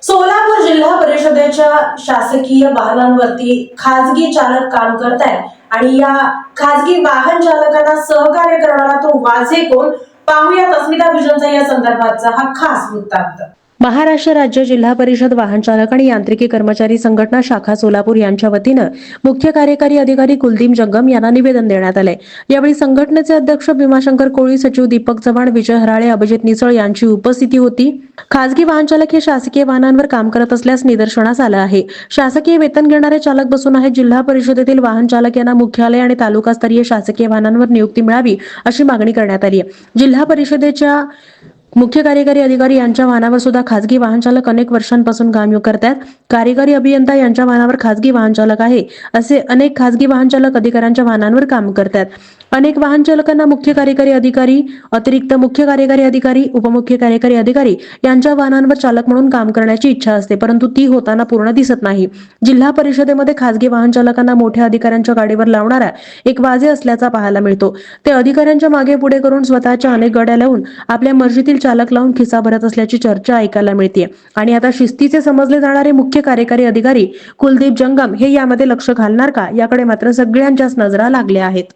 सोलापूर जिल्हा परिषदेच्या शासकीय वाहनांवरती खासगी चालक काम करतायत आणि या खासगी वाहन चालकांना सहकार्य करणारा तो वाझे कोण, पाहूयात अस्मिता विजनचा या संदर्भातचा हा खास वृत्तांत। महाराष्ट्र राज्य जिल्हा परिषद वाहन चालक आणि यांत्रिकी कर्मचारी संघटना शाखा सोलापूर यांच्या वतीनं मुख्य कार्यकारी अधिकारी कुलदीप जंगम यांना निवेदन देण्यात आले। यावेळी संघटनेचे अध्यक्ष भीमाशंकर कोळी, सचिव दीपक चव्हाण, विजय हराळे, अभिजित निसळ यांची उपस्थिती होती। खासगी वाहन चालक हे शासकीय वाहनांवर काम करत असल्यास निदर्शनास आलं आहे। शासकीय वेतन घेणारे चालक बसून आहेत। जिल्हा परिषदेतील वाहन चालक यांना मुख्यालय आणि तालुकास्तरीय शासकीय वाहनांवर नियुक्ती मिळावी अशी मागणी करण्यात आली आहे। जिल्हा परिषदेच्या मुख्य कार्यकारी अधिकारी यांच्या वाहनावर सुद्धा खासगी वाहन चालक अनेक वर्षांपासून काम करतात। कार्यकारी अभियंता यांच्या वाहनावर खासगी वाहन चालक आहे। असे अनेक खासगी वाहन चालक अधिकाऱ्यांच्या वाहनांवर काम करतात। अनेक वाहन चालकांना मुख्य कार्यकारी अधिकारी, अतिरिक्त मुख्य कार्यकारी अधिकारी, उपमुख्य कार्यकारी अधिकारी यांच्या वाहनांवर चालक म्हणून काम करण्याची इच्छा असते, परंतु ती होताना पूर्ण दिसत नाही। जिल्हा परिषदेमध्ये खासगी वाहन चालकांना मोठ्या अधिकाऱ्यांच्या गाडीवर लावणारा एक वाजे असल्याचा पाहायला मिळतो। ते अधिकाऱ्यांच्या मागे पुढे करून स्वतःच्या अनेक गाड्या लावून आपल्या मर्जीतील चालक लावून खिसा भरत असल्याची चर्चा ऐकायला मिळते। आणि आता शिस्तीचे समजले जाणारे मुख्य कार्यकारी अधिकारी कुलदीप जंगम हे यामध्ये लक्ष घालणार का, याकडे मात्र सगळ्यांच्याच नजरा लागल्या आहेत।